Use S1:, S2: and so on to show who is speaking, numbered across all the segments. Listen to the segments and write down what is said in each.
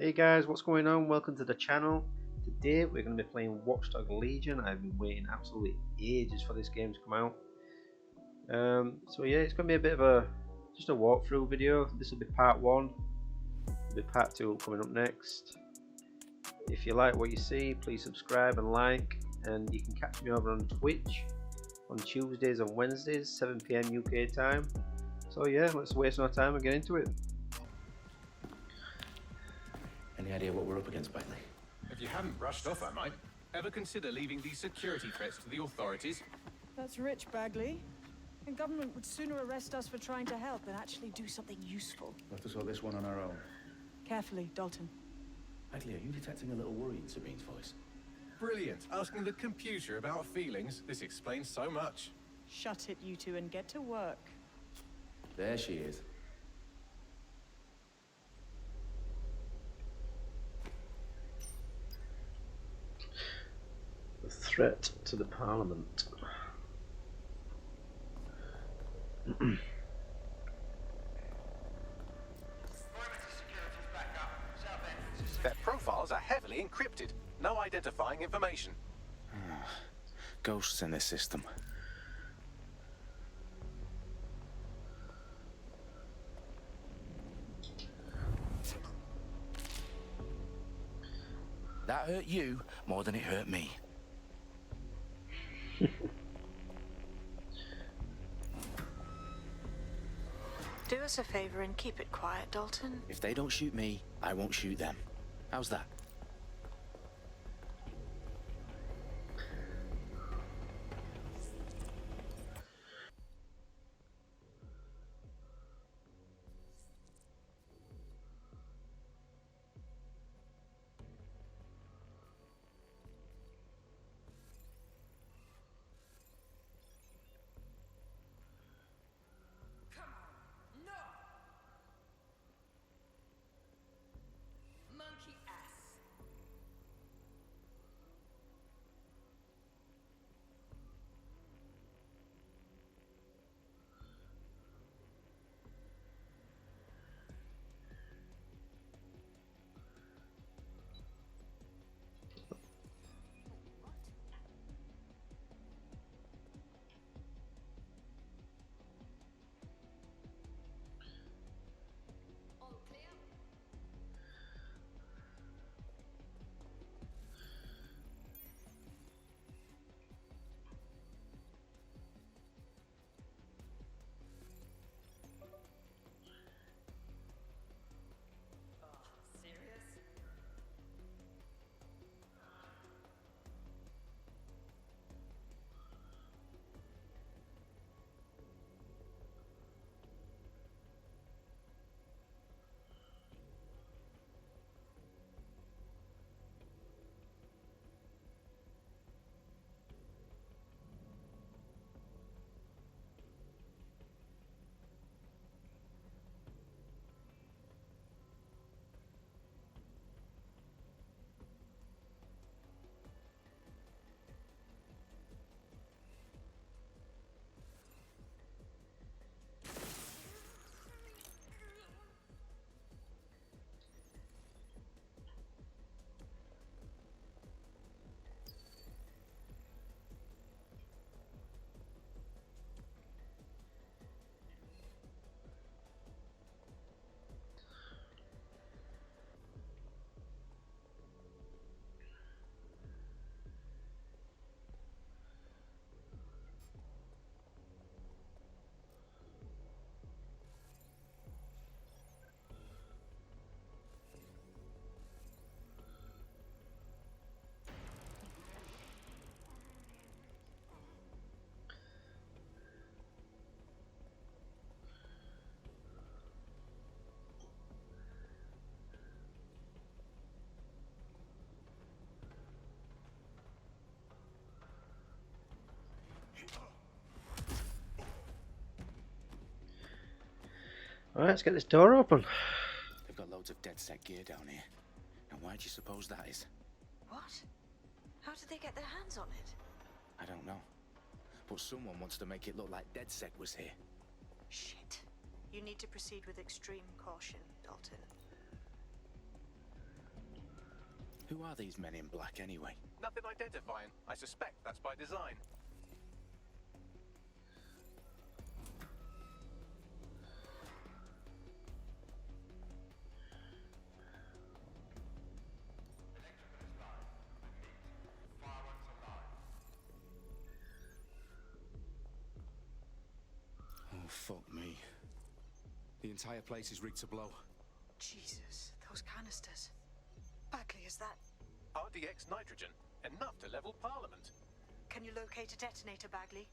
S1: Hey guys, what's going on? Welcome to the channel. Today we're going to be playing Watch Dogs Legion. I've been waiting absolutely ages for this game to come out. So yeah, it's going to be a bit of just a walkthrough video. This will be part 1. There'll be part 2 coming up next. If you like what you see, please subscribe and like. And you can catch me over on Twitch on Tuesdays and Wednesdays, 7 PM UK time. So yeah, let's waste no time and get into it.
S2: Any idea what we're up against, Bailey?
S3: If you haven't brushed off, I might. Ever consider leaving these security threats to the authorities?
S4: That's rich, Bagley. The government would sooner arrest us for trying to help than actually do something useful.
S2: We'll have to sort this one on our own.
S4: Carefully, Dalton.
S2: Bailey, are you detecting a little worry in Sabine's voice?
S3: Brilliant. Asking the computer about feelings. This explains so much.
S4: Shut it, you two, and get to work.
S2: There she is.
S1: The threat to the Parliament.
S3: Their profiles are heavily encrypted. No identifying information.
S2: Ghosts in this system. That hurt you more than it hurt me.
S5: Do us a favor and keep it quiet, Dalton.
S2: If they don't shoot me, I won't shoot them. How's that?
S6: Monkey ass. All clear? Serious?
S1: Alright, let's get this door open.
S2: They've got loads of DedSec gear down here. And why do you suppose that is?
S5: What? How did they get their hands on it?
S2: I don't know. But someone wants to make it look like DedSec was here.
S5: Shit. You need to proceed with extreme caution, Dalton.
S2: Who are these men in black anyway?
S3: Nothing identifying. I suspect that's by design.
S2: Oh, fuck me. The entire place is rigged to blow.
S5: Jesus, those canisters. Bagley, is that...
S3: RDX nitrogen. Enough to level Parliament.
S5: Can you locate a detonator, Bagley?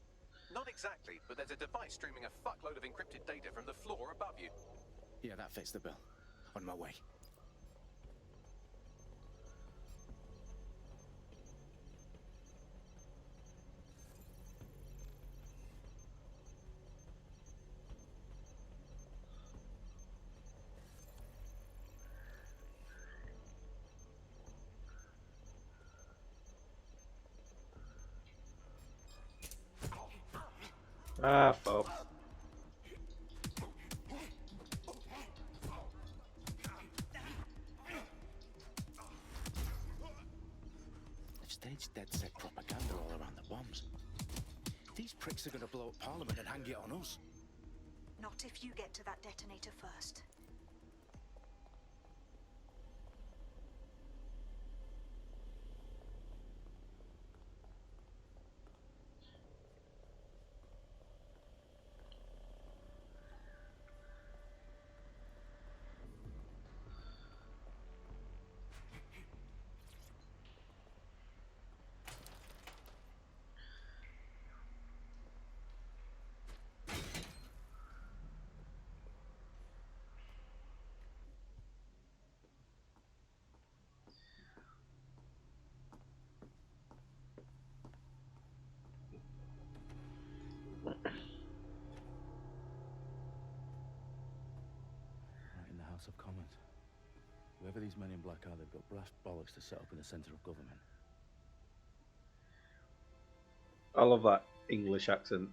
S3: Not exactly, but there's a device streaming a fuckload of encrypted data from the floor above you.
S2: Yeah, that fits the bill. On my way.
S1: Ah, fuck.
S2: They've staged DedSec propaganda all around the bombs. These pricks are gonna blow up Parliament and hang it on us.
S5: Not if you get to that detonator first.
S2: Right in the House of Commons. Whoever these men in black are, they've got brass bollocks to set up in the centre of government.
S1: I love that English accent.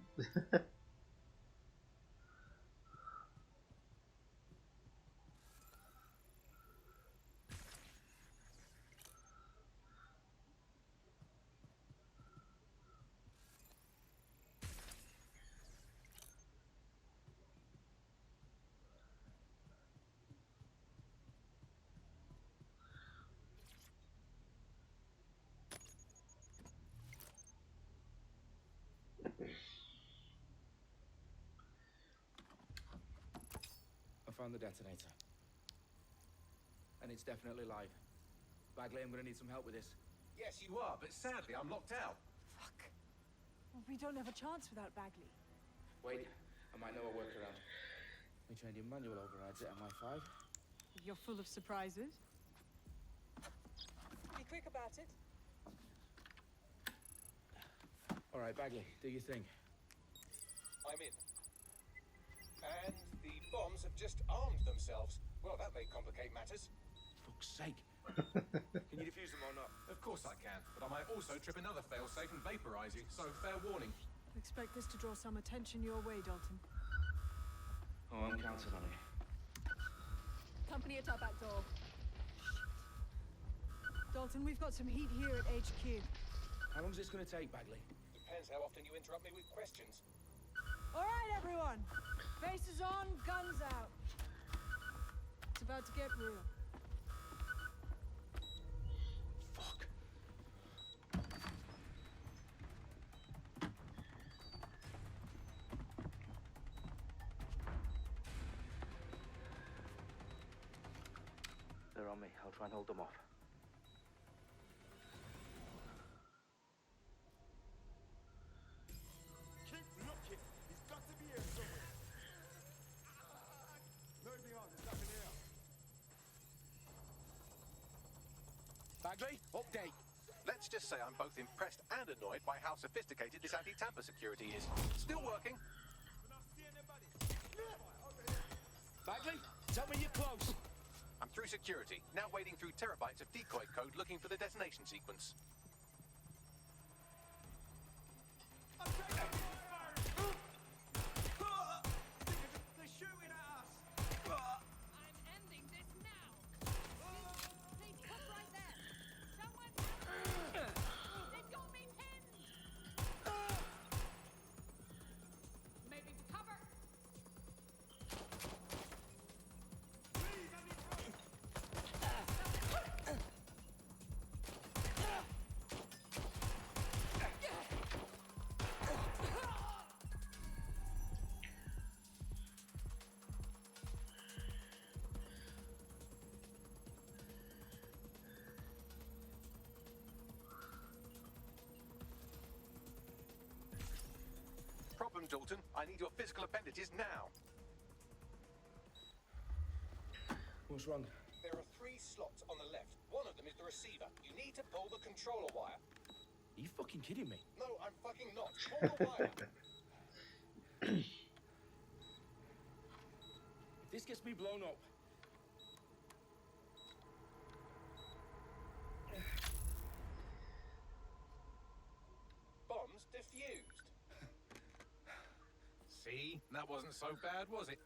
S2: I found the detonator. And it's definitely live. Bagley, I'm gonna need some help with this.
S3: Yes, you are, but sadly I'm locked out.
S4: Fuck. Well, we don't have a chance without Bagley.
S2: Wait, I might know a workaround. We trained in manual overrides at MI5.
S4: You're full of surprises. Be quick about it.
S2: All right, Bagley, do your thing.
S3: I'm in. And the bombs have just armed themselves. Well, that may complicate matters.
S2: Fuck's sake. Can you defuse them or not?
S3: Of course I can, but I might also trip another failsafe and vaporize you, so fair warning.
S4: Expect this to draw some attention your way, Dalton.
S2: Oh, I'm counting on it.
S4: Company at our back door. Dalton, we've got some heat here at HQ.
S2: How long is this gonna take, Bagley?
S3: Depends how often you interrupt me with questions.
S4: All right, everyone. Faces on, guns out. It's about to get real.
S2: Fuck. They're on me. I'll try and hold them off.
S7: Keep looking. He's got to be here somewhere. Moving on. There's nothing here.
S2: Bagley, update.
S3: Let's just say I'm both impressed and annoyed by how sophisticated this anti-tamper security is. Still working.
S7: We're not seeing anybody.
S2: Bagley, tell me you're close.
S3: I'm through security, now wading through terabytes of decoy code looking for the detonation sequence.
S7: I'm taking fire. They're shooting at us.
S6: I'm ending this now. Please cut right there.
S3: Dalton. I need your physical appendages now.
S2: What's wrong?
S3: There are 3 slots on the left. One of them is the receiver. You need to pull the controller wire.
S2: Are you fucking kidding me?
S3: No, I'm fucking not. Pull the wire.
S2: If this gets me blown up,
S3: Bombs defused. See? That wasn't so bad, was it?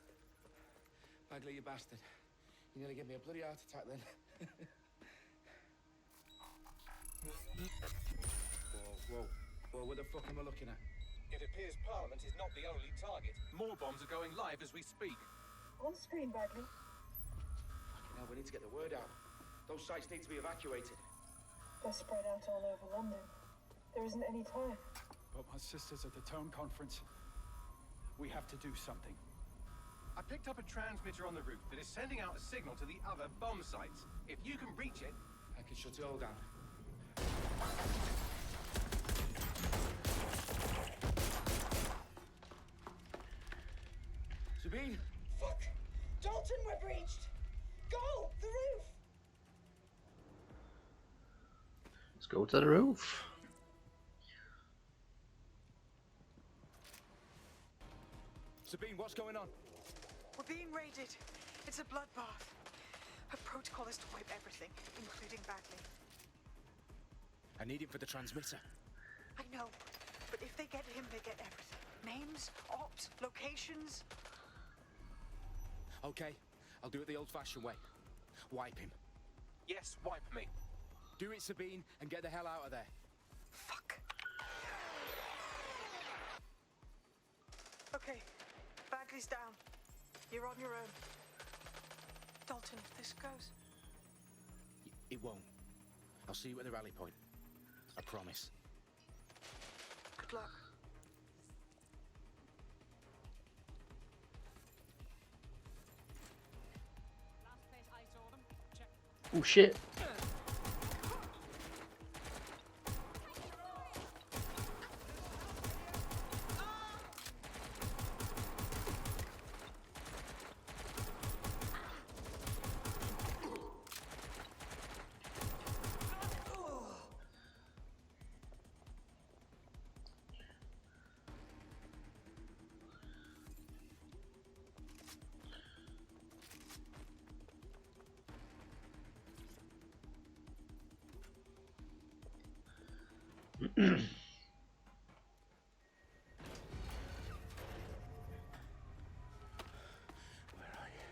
S2: Bagley, you bastard. You nearly gave me a bloody heart attack then. Whoa, what the fuck am I looking at?
S3: It appears Parliament is not the only target. More bombs are going live as we speak.
S5: On screen, Bagley.
S2: Fucking hell, we need to get the word out. Those sites need to be evacuated.
S5: They're spread out all over London. There isn't any time.
S7: But my sister's at the town conference. We have to do something.
S3: I picked up a transmitter on the roof that is sending out a signal to the other bomb sites. If you can reach it...
S2: I can shut it all down. Sabine!
S8: Fuck! Dalton, we're breached! Go! The roof!
S1: Let's go to the roof.
S2: Sabine, what's going on?
S5: We're being raided. It's a bloodbath. Her protocol is to wipe everything, including Bagley.
S2: I need him for the transmitter.
S5: I know, but if they get him, they get everything. Names, ops, locations.
S2: Okay, I'll do it the old-fashioned way. Wipe him.
S3: Yes, wipe me.
S2: Do it, Sabine, and get the hell out of there.
S5: Fuck. Okay, Bagley's down. You're on your own. Dalton, if this goes...
S2: It won't. I'll see you at the rally point. I promise.
S5: Good luck.
S4: Last place I saw them. Check.
S1: Oh shit.
S2: Where are you?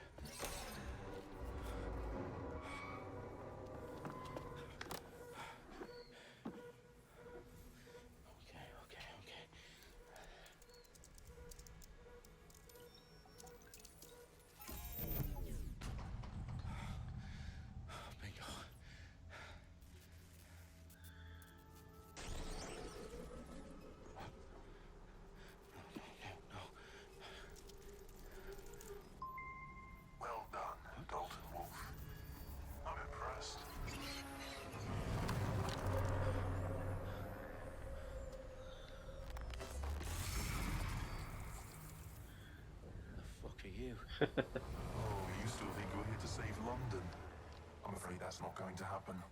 S2: Okay. Bingo. No.
S9: Well done, Dalton Wolf. I'm impressed.
S2: The fuck are you?
S9: Oh, you still think you're here to save London? I'm afraid that's not going to happen.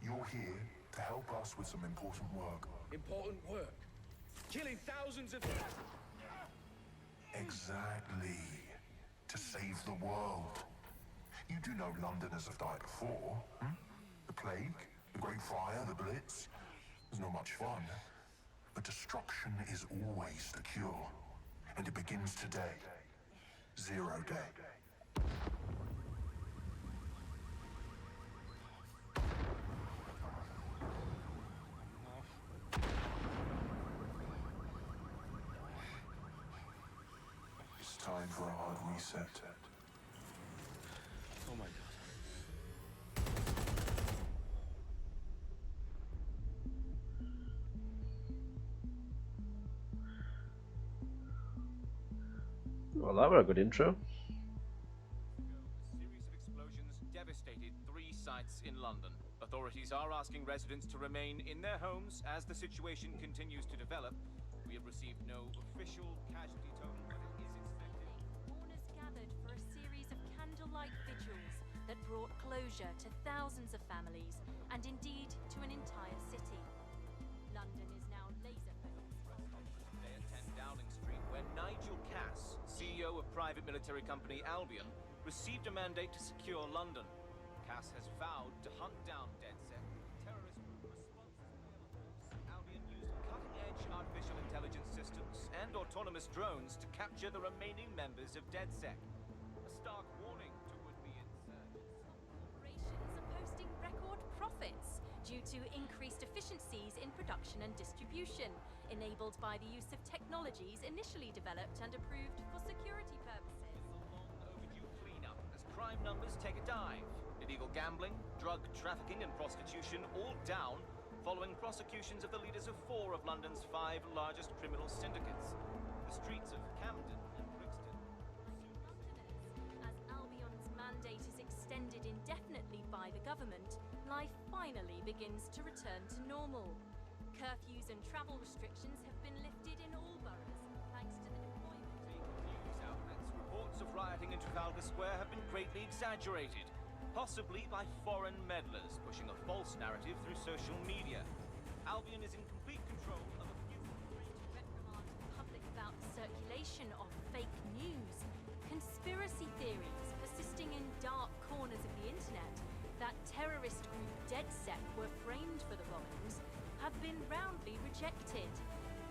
S9: You're here to help us with some important work.
S2: Important work. Killing thousands of...
S9: Exactly. To save the world. You do know Londoners have died before, hmm? The plague, the Great Fire, the Blitz. It's not much fun. But destruction is always the cure. And it begins today. Zero Day. It's time for a hard reset.
S2: Oh my god.
S1: Well, that was a good intro.
S10: A series of explosions devastated 3 sites in London. Authorities are asking residents to remain in their homes as the situation continues to develop. We have received no official casualty total, but it is expected.
S11: Mourners gathered for a series of candlelight vigils that brought closure to thousands of families and indeed to an entire city. London is now laser-focused.
S10: Press conference today at 10 Dowling Street, where Nigel Cass, CEO of private military company Albion, received a mandate to secure London. Cass has vowed to hunt down DedSec, terrorist group responsible for the elements. Albion used cutting-edge artificial intelligence systems and autonomous drones to capture the remaining members of DedSec. A stark warning to would-be insurgents.
S11: Corporations are posting record profits due to increased efficiencies in production and distribution, enabled by the use of technologies initially developed and approved for security purposes.
S10: It's a long overdue cleanup as crime numbers take a dive. Illegal gambling, drug trafficking and prostitution all down following prosecutions of the leaders of 4 of London's 5 largest criminal syndicates. The streets of Camden and Brixton.
S11: Londoners, as Albion's mandate is extended indefinitely by the government, life finally begins to return to normal. Curfews and travel restrictions have been lifted in all boroughs, thanks to the deployment.
S10: News outlets, reports of rioting in Trafalgar Square have been greatly exaggerated, possibly by foreign meddlers pushing a false narrative through social media. Albion is in complete control of a few...
S11: To reprimand the public about the circulation of fake news, conspiracy theories persisting in dark corners of the internet that terrorist group DedSec were framed for the bombings have been roundly rejected.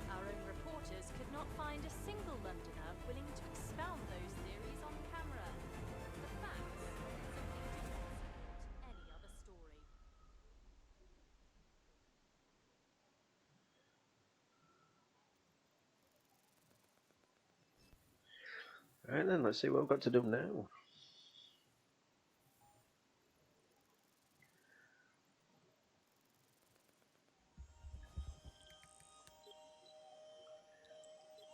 S11: Our own reporters could not find a single Londoner willing to expound those theories on camera. The facts simply do not support any other story.
S1: Alright then, let's see what I've got to do now.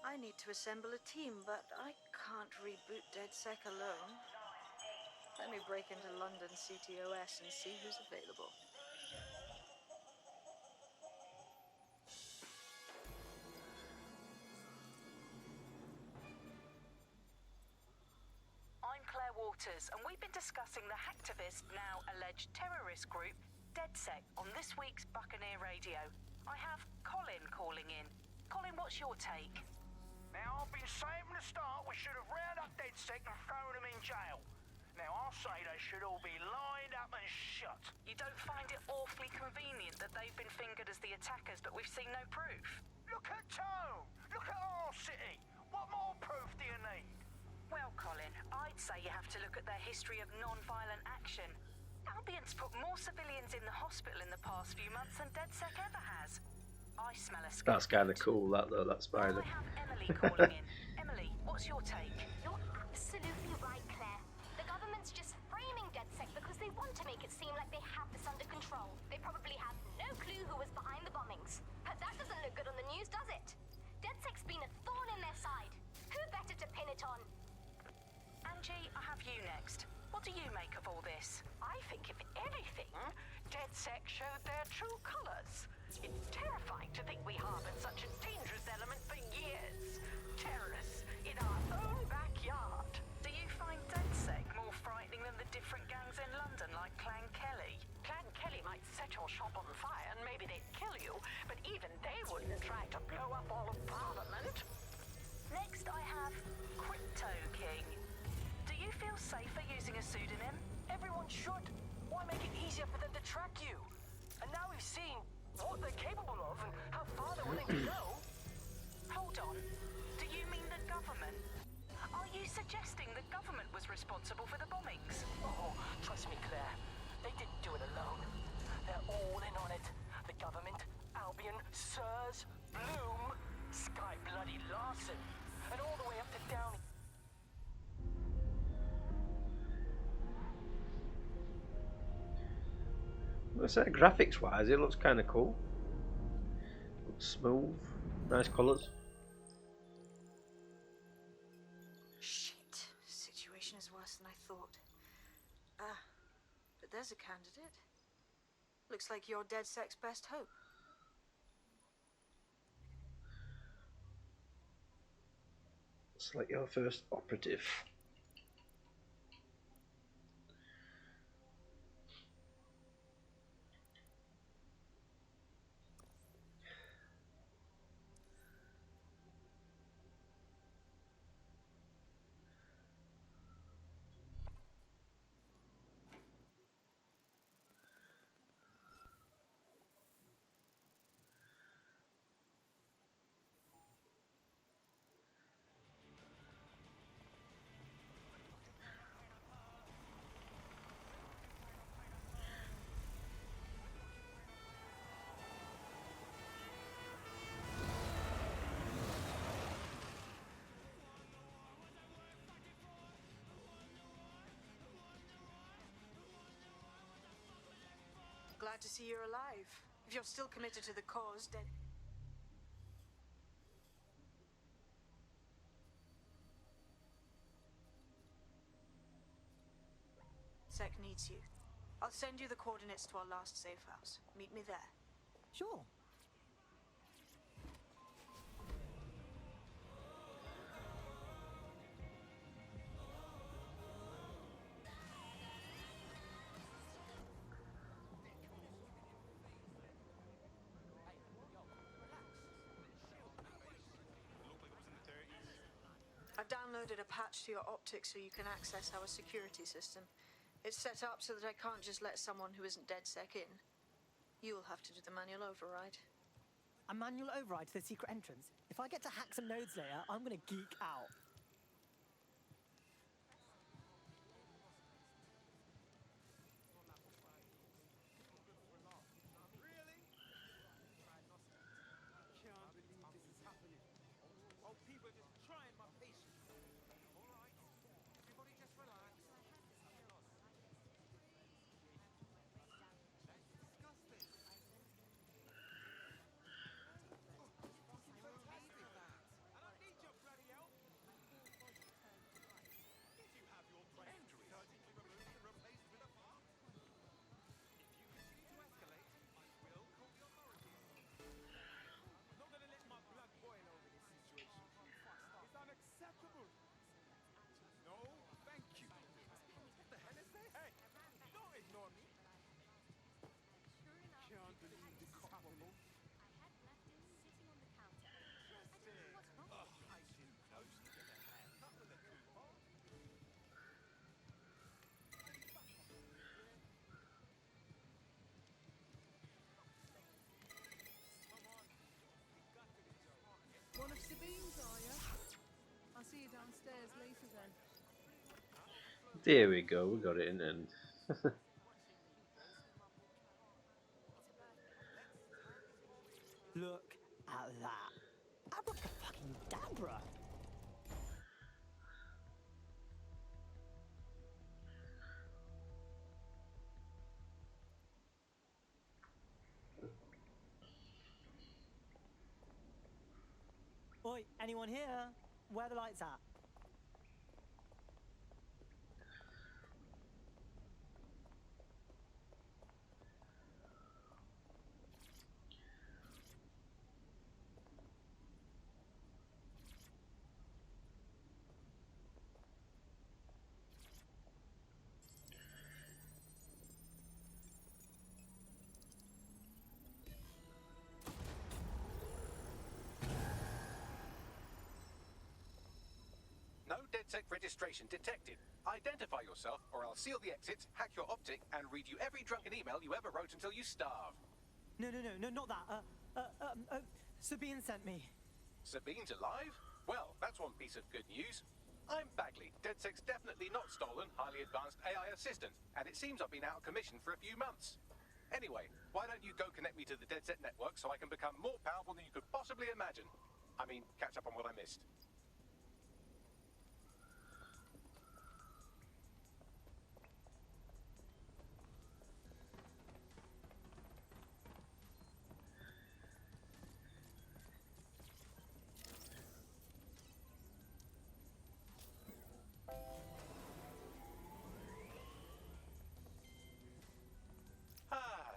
S5: I need to assemble a team, but I can't reboot DedSec alone. Let me break into London CTOS and see who's available.
S12: I'm Claire Waters, and we've been discussing the hacktivist, now alleged terrorist group, DedSec, on this week's Buccaneer Radio. I have Colin calling in. Colin, what's your take?
S13: Now, I've been saying from the start we should have rounded up DedSec and thrown them in jail. Now, I'll say they should all be lined up and shot.
S12: You don't find it awfully convenient that they've been fingered as the attackers, but we've seen no proof?
S13: Look at Tone! Look at our city! What more proof do you need?
S12: Well, Colin, I'd say you have to look at their history of non-violent action. Albion's put more civilians in the hospital in the past few months than DedSec ever has. I smell a scapegoat.
S1: That's kind of cool, that though, that spider.
S12: I have Emily calling in. Emily, what's your take?
S14: You're absolutely right, Claire. The government's just framing DedSec because they want to make it seem like they have this under control. They probably have no clue who was behind the bombings. But that doesn't look good on the news, does it? DedSec's been a thorn in their side. Who better to pin it on?
S12: Angie, I have you next. What do you make of all this?
S15: I think, if anything, DedSec showed their true colours. It's terrifying to think we harboured such a dangerous element for years. Terrorists in our own backyard.
S12: Do you find DedSec more frightening than the different gangs in London, like Clan Kelly?
S15: Clan Kelly might set your shop on fire and maybe they'd kill you, but even they wouldn't try to blow up all of Parliament.
S12: Next, I have Crypto King. Do you feel safer using a pseudonym?
S15: Everyone should. Why make it easier for them to track you? And now we've seen what they're capable of and how far they're willing to go.
S12: Hold on. Do you mean the government? Are you suggesting the government was responsible for the bombings?
S15: Oh, trust me, Claire. They didn't do it alone. They're all in on it. The government, Albion, Sirs, Bloom, Sky Bloody Larson, and all the way up to Downing.
S1: I say, graphics wise, it looks kind of cool. Looks smooth, nice colours.
S5: Shit. Situation is worse than I thought. But there's a candidate. Looks like you're DedSec's best hope.
S1: Select your first operative.
S5: Glad to see you're alive. If you're still committed to the cause, then... Sec needs you. I'll send you the coordinates to our last safe house. Meet me there.
S15: Sure.
S5: I've downloaded a patch to your optics so you can access our security system. It's set up so that I can't just let someone who isn't DedSec in. You'll have to do the manual override.
S15: A manual override to the secret entrance? If I get to hack some nodes later, I'm gonna geek out.
S4: One of Sabine's, are you? I'll see you downstairs later then.
S1: There we go, we got it in the end.
S15: Look at that. Abracadabra. Oi, anyone here? Where are the lights at?
S3: No DedSec registration detected. Identify yourself, or I'll seal the exits, hack your optic, and read you every drunken email you ever wrote until you starve.
S15: No, not that. Sabine sent me.
S3: Sabine's alive? Well, that's one piece of good news. I'm Bagley, DedSec's definitely not stolen, highly advanced AI assistant, and it seems I've been out of commission for a few months. Anyway, why don't you go connect me to the DedSec network so I can become more powerful than you could possibly imagine? I mean, catch up on what I missed.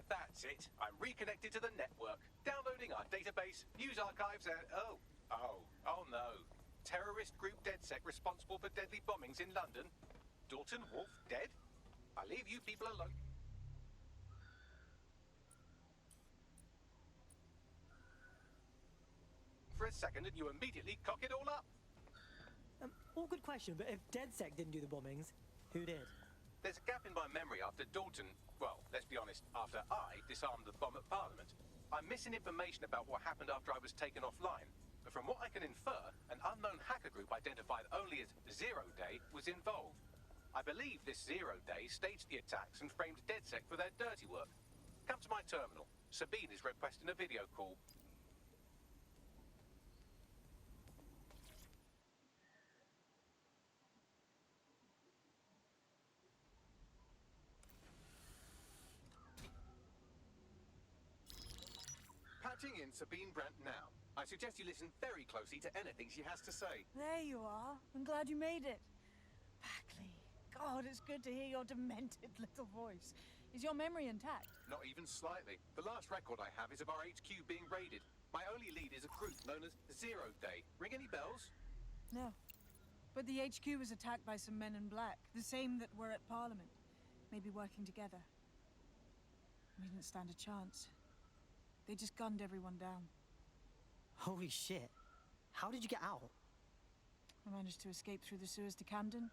S3: That's it. I'm reconnected to the network, downloading our database, news archives, and oh no. terrorist group DedSec responsible for deadly bombings in London? Dalton Wolf dead? I leave you people alone. For a second and you immediately cock it all up.
S16: All good question, but if DedSec didn't do the bombings, who did?
S3: There's a gap in my memory after Dalton, well, let's be honest, after I disarmed the bomb at Parliament. I'm missing information about what happened after I was taken offline. But from what I can infer, an unknown hacker group identified only as Zero Day was involved. I believe this Zero Day staged the attacks and framed DedSec for their dirty work. Come to my terminal. Sabine is requesting a video call. Patching in Sabine Brandt now. I suggest you listen very closely to anything she has to say.
S4: There you are. I'm glad you made it. Bagley. God, it's good to hear your demented little voice. Is your memory intact?
S3: Not even slightly. The last record I have is of our HQ being raided. My only lead is a group known as Zero Day. Ring any bells?
S4: No. But the HQ was attacked by some men in black, the same that were at Parliament. Maybe working together. We didn't stand a chance. They just gunned everyone down.
S16: Holy shit. How did you get out?
S4: I managed to escape through the sewers to Camden.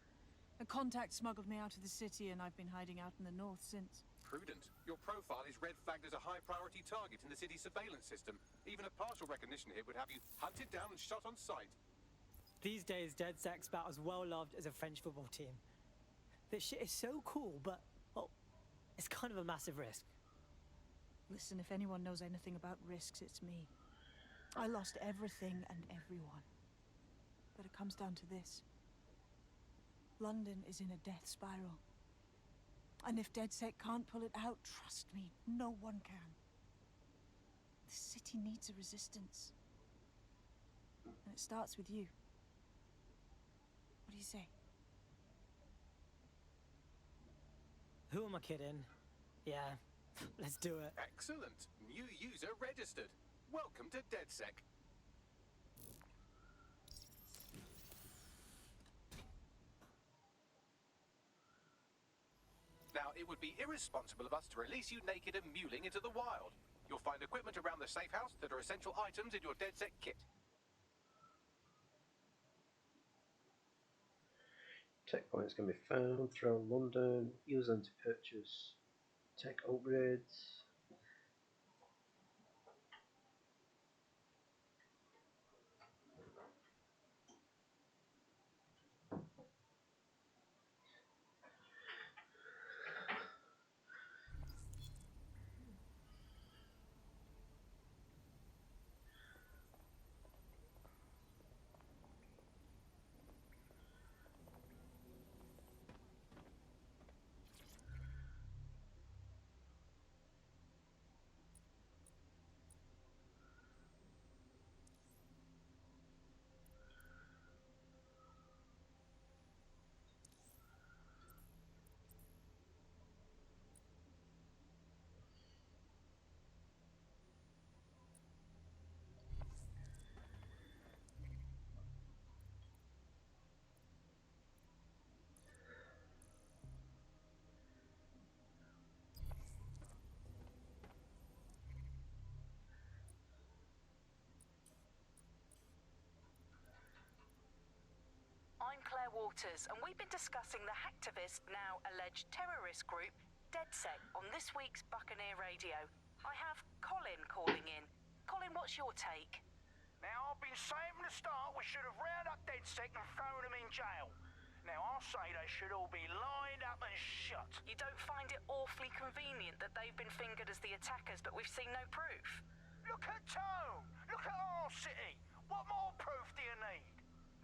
S4: A contact smuggled me out of the city, and I've been hiding out in the north since.
S3: Prudent. Your profile is red flagged as a high-priority target in the city's surveillance system. Even a partial recognition hit would have you hunted down and shot on sight.
S16: These days, DedSec's about as well loved as a French football team. This shit is so cool, but, well, it's kind of a massive risk.
S4: Listen, if anyone knows anything about risks, it's me. I lost everything and everyone. But it comes down to this. London is in a death spiral. And if DedSec can't pull it out, trust me, no one can. The city needs a resistance. And it starts with you. What do you say?
S16: Who am I kidding? Yeah, let's do it.
S3: Excellent. New user registered. Welcome to DedSec. Now, it would be irresponsible of us to release you naked and mewling into the wild. You'll find equipment around the safe house that are essential items in your DedSec kit.
S1: Tech points can be found throughout London. Use them to purchase tech upgrades.
S12: I'm Claire Waters, and we've been discussing the hacktivist, now alleged terrorist group, DedSec, on this week's Buccaneer Radio. I have Colin calling in. Colin, what's your take?
S13: Now, I've been saying from the start we should have rounded up DedSec and thrown them in jail. Now, I'll say they should all be lined up and shot.
S12: You don't find it awfully convenient that they've been fingered as the attackers, but we've seen no proof?
S13: Look at Tone! Look at our city! What more proof do you need?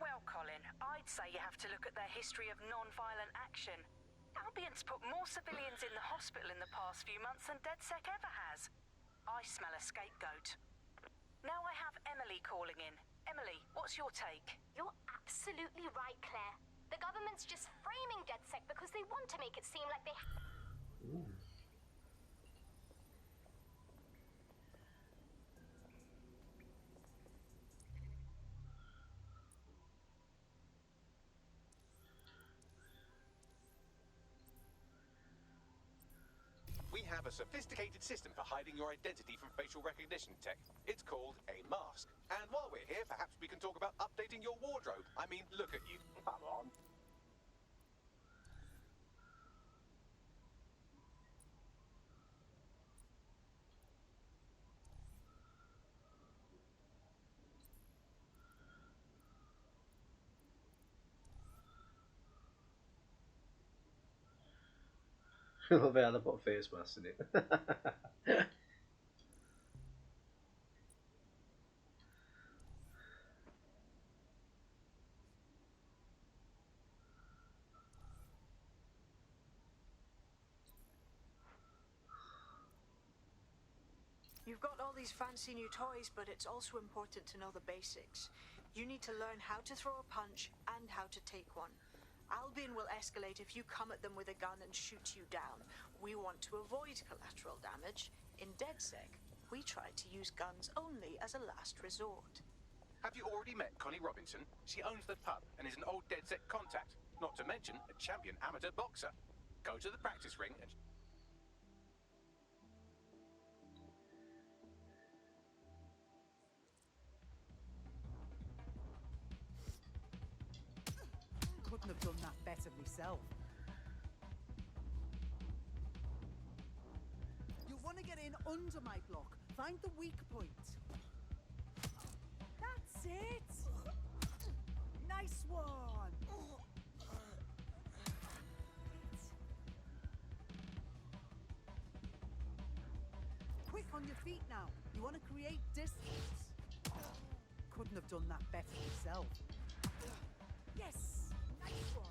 S12: Well, Colin, I'd say you have to look at their history of non-violent action. Albion's put more civilians in the hospital in the past few months than DedSec ever has. I smell a scapegoat. Now I have Emily calling in. Emily, what's your take?
S14: You're absolutely right, Claire. The government's just framing DedSec because they want to make it seem like they...
S1: Ooh.
S3: have a sophisticated system for hiding your identity from facial recognition tech. It's called a mask. And while we're here, perhaps we can talk about updating your wardrobe. I mean, look at you. Come on.
S1: I love how they put face masks in it.
S5: You've got all these fancy new toys, but it's also important to know the basics. You need to learn how to throw a punch and how to take one. Albion will escalate if you come at them with a gun and shoot you down. We want to avoid collateral damage. In DedSec, we try to use guns only as a last resort.
S3: Have you already met Connie Robinson? She owns the pub and is an old DedSec contact, not to mention a champion amateur boxer. Go to the practice ring and...
S17: Couldn't have done that better myself. You want to get in under my block. Find the weak point. That's it! Nice one! Quick on your feet now. You want to create distance. Couldn't have done that better myself. Yes! Nice one!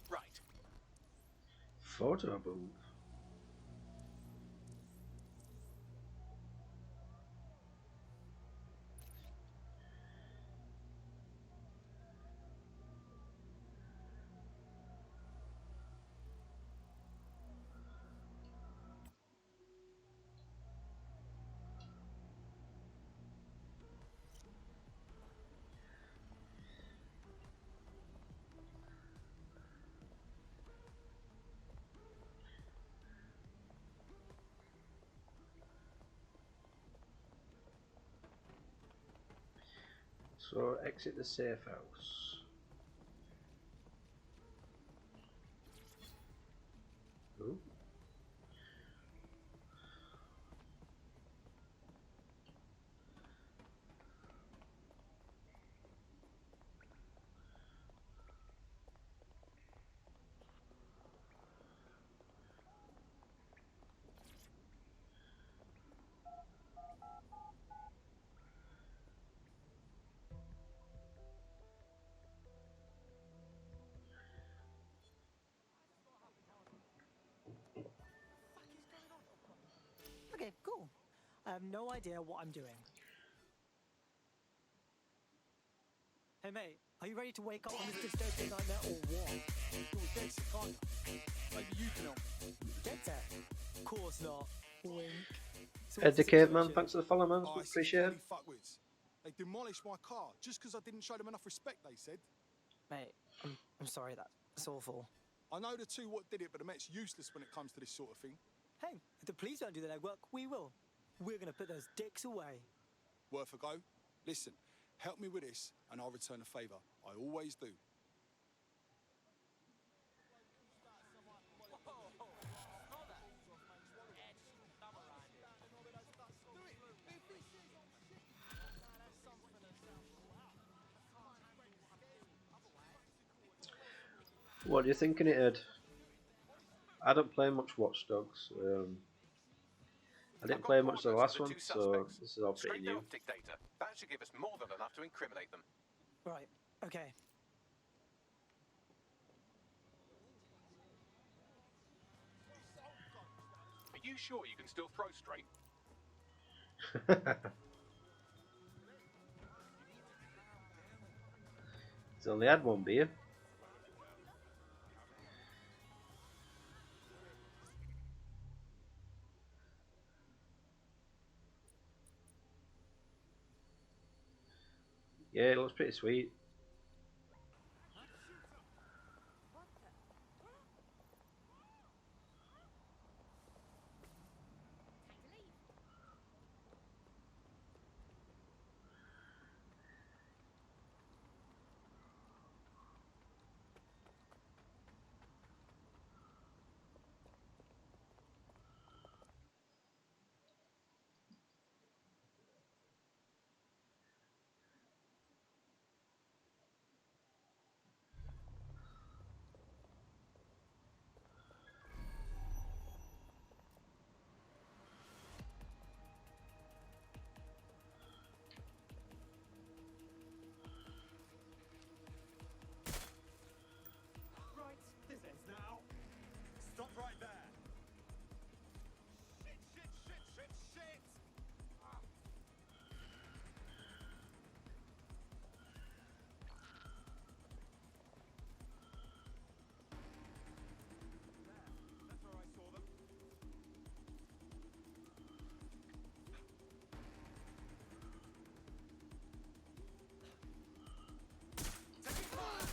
S3: Right.
S1: Photo booth. So exit the safe house. Ooh.
S16: Okay, cool. I have no idea what I'm doing. Hey mate, are you ready to wake up from this dystopian nightmare or what?
S7: You're Dedsec, aren't you? Maybe you can help.
S16: Dedsec? Of course not. Wink. So
S1: Ed
S16: what's the
S1: the Caveman,
S16: situation?
S1: thanks for the follow, man.
S7: Oh, it's
S1: Appreciate it.
S7: bloody fuckwits. They demolished my car just because I didn't show them enough respect, they said.
S16: Mate, I'm sorry, that's awful.
S7: I know the two what did it, but the Met's useless when it comes to this sort of thing.
S16: Hey, if the police don't do the legwork, we will. We're gonna put those dicks away.
S7: Worth a go? Listen, help me with this and I'll return a favour. I always do.
S1: What are you thinking, Ed? I don't play much Watch Dogs. I didn't play much of the last one, so this is all pretty
S3: Scrape their
S1: new.
S3: optic data. That should give us more than enough to incriminate them.
S16: Right, okay.
S3: Are you sure you can still throw straight?
S1: He's only had one beer. Yeah, it looks pretty sweet.
S18: Right, this ends now. Stop right there. Shit! That's where I saw them. Taking fire!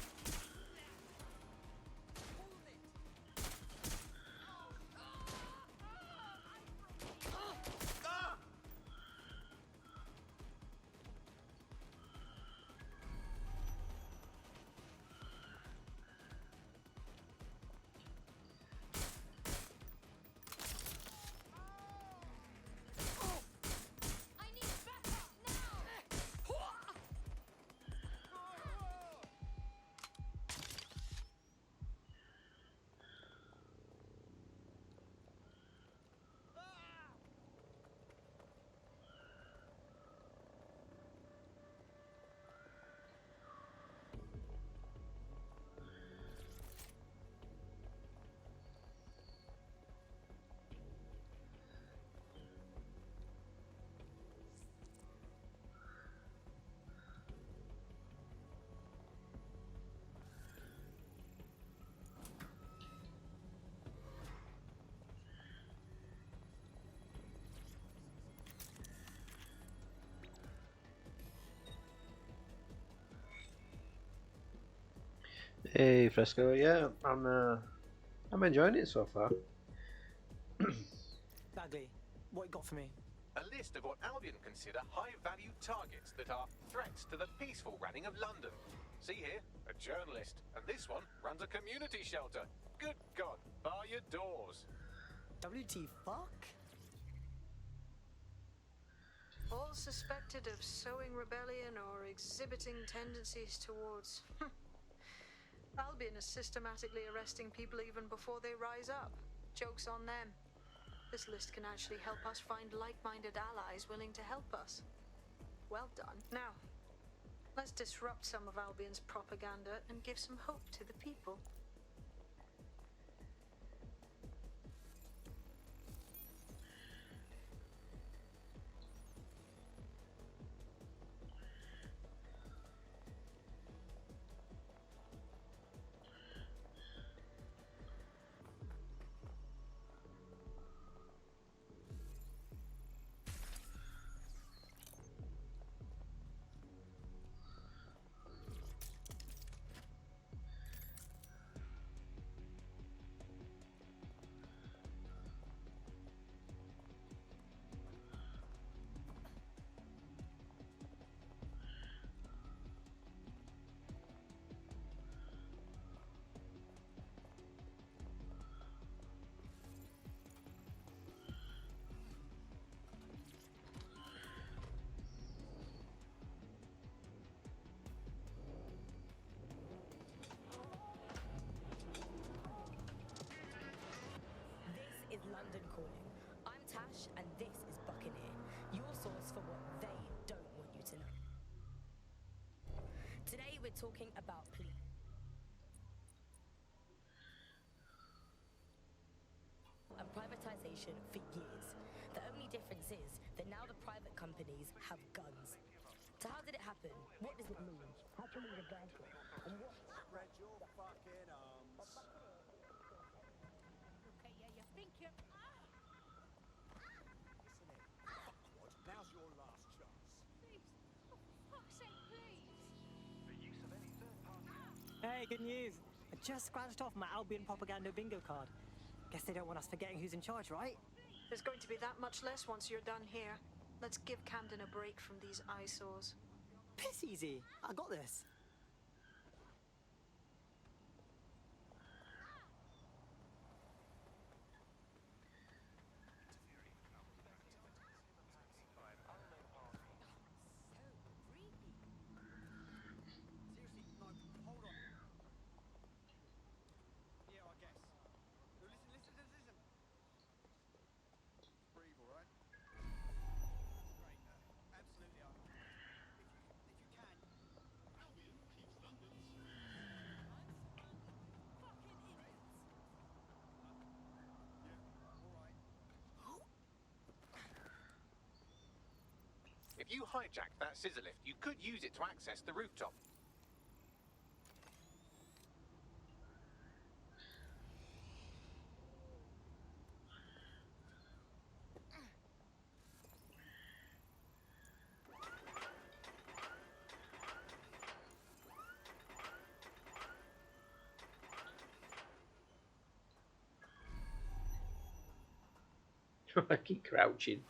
S1: Hey Fresco, yeah, I'm enjoying it so far.
S16: Bagley, what you got for me?
S3: A list of what Albion consider high-value targets that are threats to the peaceful running of London. See here, a journalist, and this one runs a community shelter. Good God, bar your doors.
S16: WT fuck?
S5: All suspected of sowing rebellion or exhibiting tendencies towards. Albion is systematically arresting people even before they rise up. Joke's on them. This list can actually help us find like-minded allies willing to help us. Well done. Now, let's disrupt some of Albion's propaganda and give some hope to the people.
S19: we're talking about police. And privatization for years. The only difference is that now the private companies have guns. So how did it happen? What does it mean? How can we reverse it? And what?
S18: Spread your fucking arms.
S17: Okay, yeah, you think you're...
S18: Listen in. Fuckwad, now's your last chance.
S6: Please. Oh, for fuck's sake, please.
S18: The use of any third party.
S16: Hey, good news. I just scratched off my Albion propaganda bingo card. Guess they don't want us forgetting who's in charge, right?
S5: There's going to be that much less once you're done here. Let's give Camden a break from these eyesores.
S16: Piss easy. I got this.
S18: Seriously, no, hold on. Yeah, I guess. No, listen. Breathe, all right? Great. Absolutely. If you can. Albion keeps London's.
S6: Fucking idiots.
S18: Yeah, all right.
S3: If you hijacked that scissor lift, you could use it to access the rooftop.
S1: I keep crouching.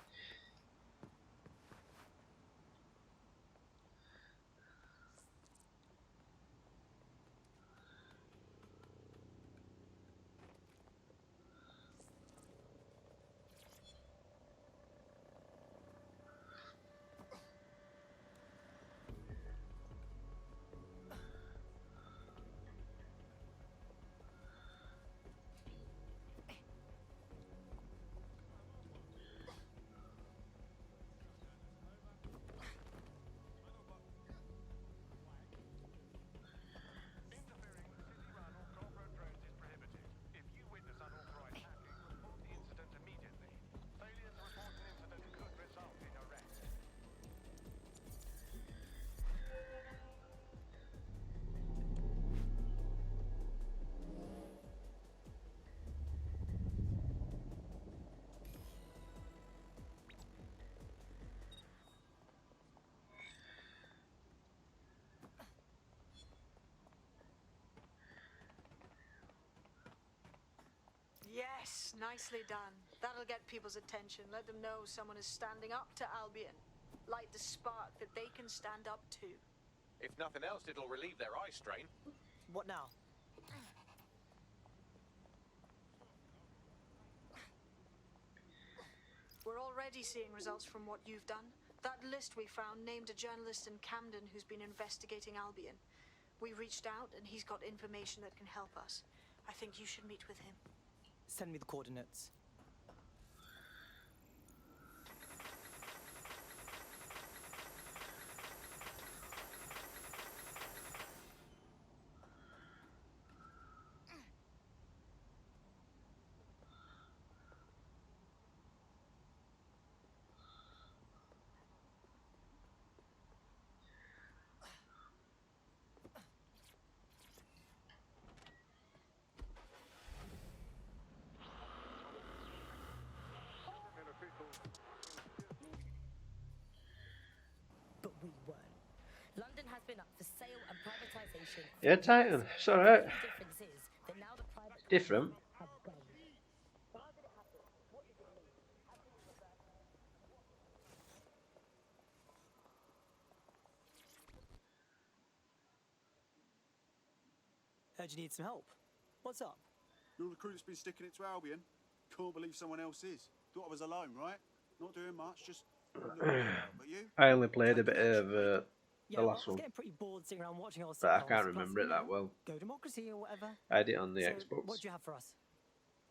S5: Yes, nicely done. That'll get people's attention. Let them know someone is standing up to Albion. Light the spark that they can stand up to.
S3: If nothing else, it'll relieve their eye strain.
S16: What now?
S5: We're already seeing results from what you've done. That list we found named a journalist in Camden who's been investigating Albion. We reached out and he's got information that can help us. I think you should meet with him.
S16: Send me the coordinates.
S19: But we weren't. London has been up for sale and privatization.
S1: Yeah, Titan. It's alright.
S19: The difference is that now the private
S1: Different.
S19: have guns. So how did it happen? What does it mean? How can we reverse it?
S16: Heard you need some help. What's up?
S7: You're the crew that's been sticking it to Albion. Can't believe someone else is. Thought I was alone, right? Not doing much, just... But you?
S1: I only played a bit of the
S16: Yeah, well, I
S1: last
S16: was
S1: one,
S16: getting pretty bored sitting around watching all
S1: but I
S16: sitcoms,
S1: can't
S16: plus,
S1: remember it
S16: you
S1: that
S16: know,
S1: well.
S16: Go Democracy or whatever.
S1: I had it on the
S16: So,
S1: Xbox.
S16: what do you have for us?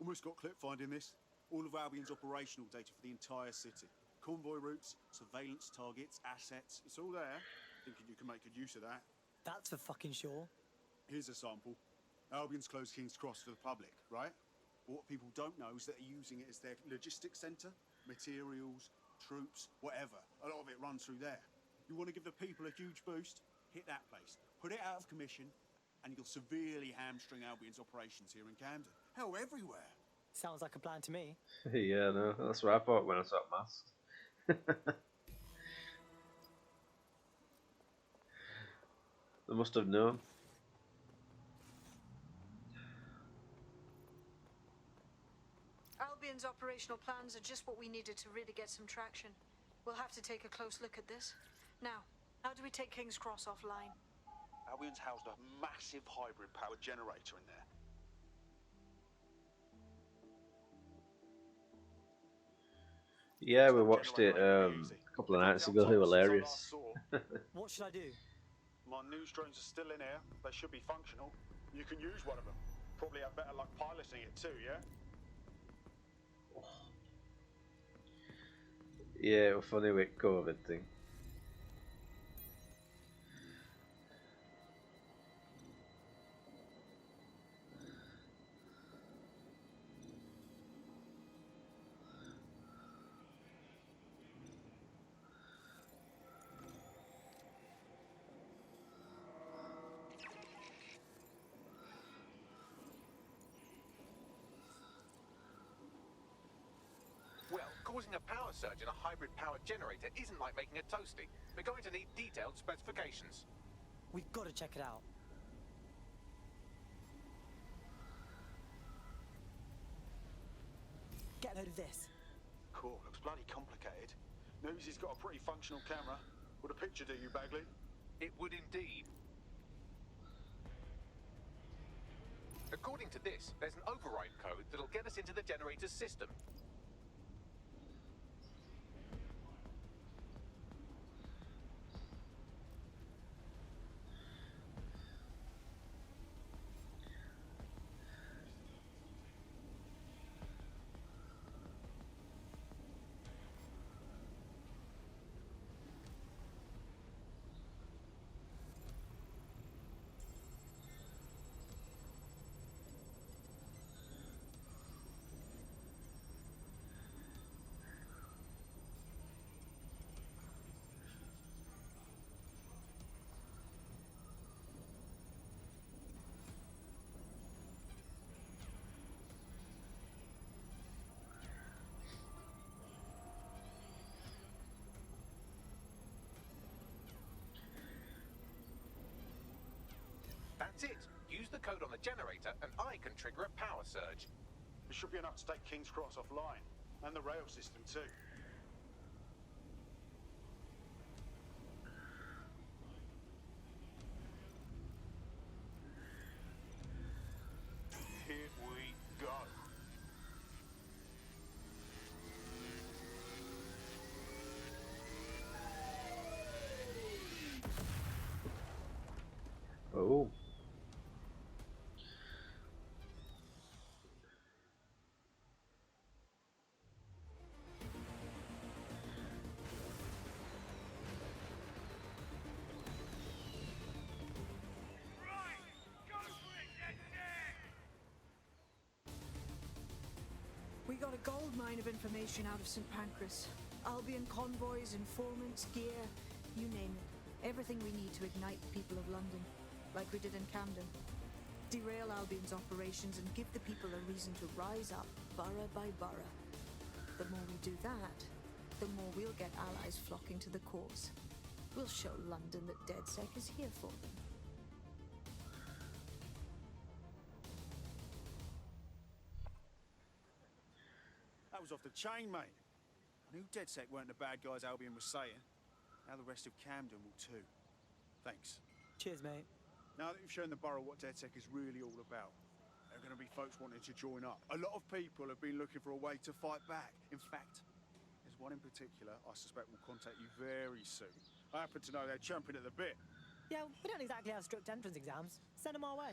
S7: Almost got clip finding this. All of Albion's operational data for the entire city. Convoy routes, surveillance targets, assets. It's all there. Thinking you can make good use of that.
S16: That's for fucking sure.
S7: Here's a sample. Albion's closed King's Cross to the public, right? But what people don't know is that they're using it as their logistics centre. Materials, troops, whatever. A lot of it runs through there. You want to give the people a huge boost? Hit that place. Put it out of commission, and you'll severely hamstring Albion's operations here in Camden. Hell, everywhere.
S16: Sounds like a plan to me.
S1: Yeah, no, that's what I thought when I saw Masks. They must have known.
S5: Albion's operational plans are just what we needed to really get some traction. We'll have to take a close look at this. Now, how do we take King's Cross offline?
S7: Albion's housed a massive hybrid powered generator in there.
S1: Yeah, we watched it a couple of nights ago. Hilarious.
S16: What should I do?
S7: My news drones are still in here. They should be functional. You can use one of them. Probably have better luck piloting it too, yeah?
S1: Yeah, funny with COVID thing.
S3: Well, causing a power surge in a hybrid-powered generator isn't like making a toasty. We're going to need detailed specifications.
S16: We've got to check it out. Get a load of this.
S7: Cool, looks bloody complicated. Newsy's got a pretty functional camera. Would a picture do you, Bagley?
S3: It would indeed. According to this, there's an override code that'll get us into the generator's system. That's it. Use the code on the generator and I can trigger a power surge.
S7: It should be enough to take King's Cross offline. And the rail system too. Here we go.
S1: Oh.
S4: We got a gold mine of information out of St. Pancras. Albion convoys, informants, gear, you name it. Everything we need to ignite the people of London, like we did in Camden. Derail Albion's operations and give the people a reason to rise up, borough by borough. The more we do that, the more we'll get allies flocking to the cause. We'll show London that DedSec is here for them.
S7: That was off the chain, mate. I knew DedSec weren't the bad guys Albion was saying. Now the rest of Camden will too. Thanks.
S16: Cheers, mate.
S7: Now that you've shown the borough what DedSec is really all about, there are going to be folks wanting to join up. A lot of people have been looking for a way to fight back. In fact, there's one in particular I suspect will contact you very soon. I happen to know they're chomping at the bit.
S16: Yeah, we don't exactly have strict entrance exams. Send them our way.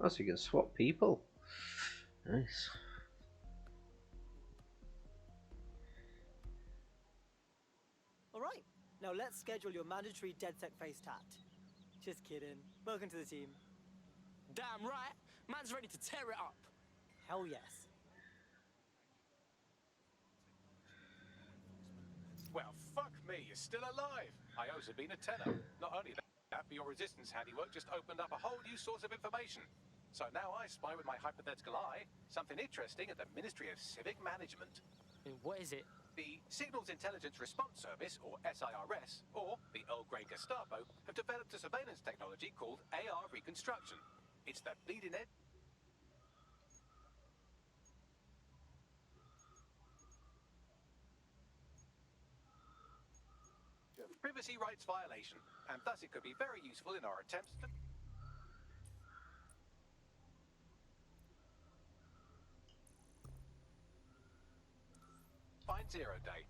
S1: Oh, so you can swap people. Nice.
S16: Alright, now let's schedule your mandatory DedSec face tat. Just kidding. Welcome to the team.
S15: Damn right. Man's ready to tear it up.
S16: Hell yes.
S3: Well, fuck me, you're still alive. I owe Sabine a tenner. Not only that, but your resistance handiwork just opened up a whole new source of information. So now I spy with my hypothetical eye something interesting at the Ministry of Civic Management.
S15: What is it?
S3: The Signals Intelligence Response Service, or SIRS, or the Earl Grey Gestapo, have developed a surveillance technology called AR Reconstruction. It's the bleeding edge. Privacy rights violation, and thus it could be very useful in our attempts to... find Zero Day.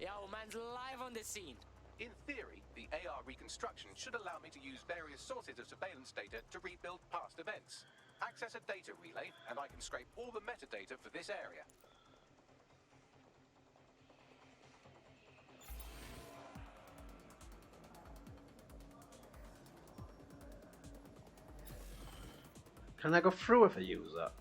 S15: Yo, man's live on the scene.
S3: In theory, the AR reconstruction should allow me to use various sources of surveillance data to rebuild past events. Access a data relay, and I can scrape all the metadata for this area.
S1: Can I go through if I use that?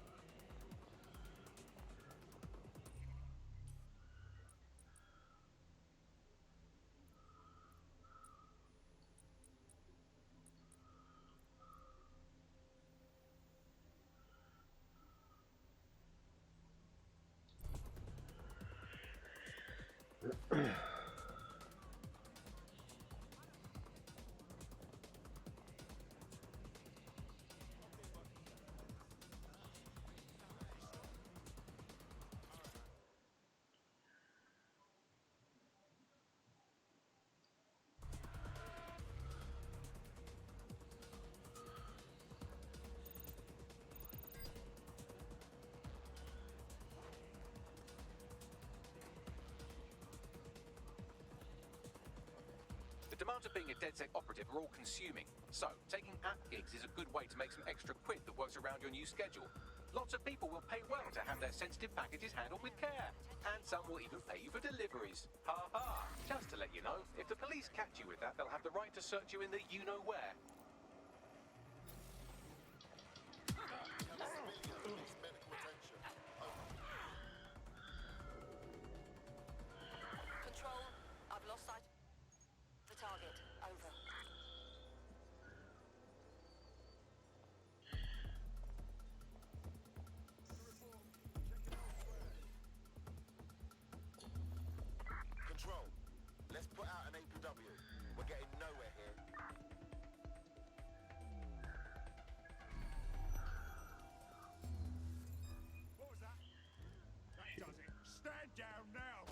S3: The demands of being a DedSec operative are all consuming, so taking app gigs is a good way to make some extra quid that works around your new schedule. Lots of people will pay well to have their sensitive packages handled with care, and some will even pay you for deliveries. Ha ha! Just to let you know, if the police catch you with that, they'll have the right to search you in the you-know-where.
S12: Control, I've lost sight. The target, over.
S9: Control, let's put out an APW. We're getting nowhere here.
S18: What was that? That does it. Stand down now.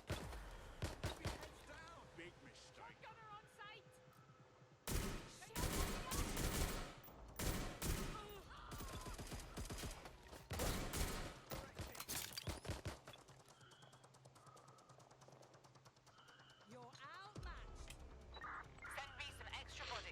S18: Keep your heads down. Big mistake.
S6: Gunner on site.
S12: You're outmatched. Send me some extra bodies.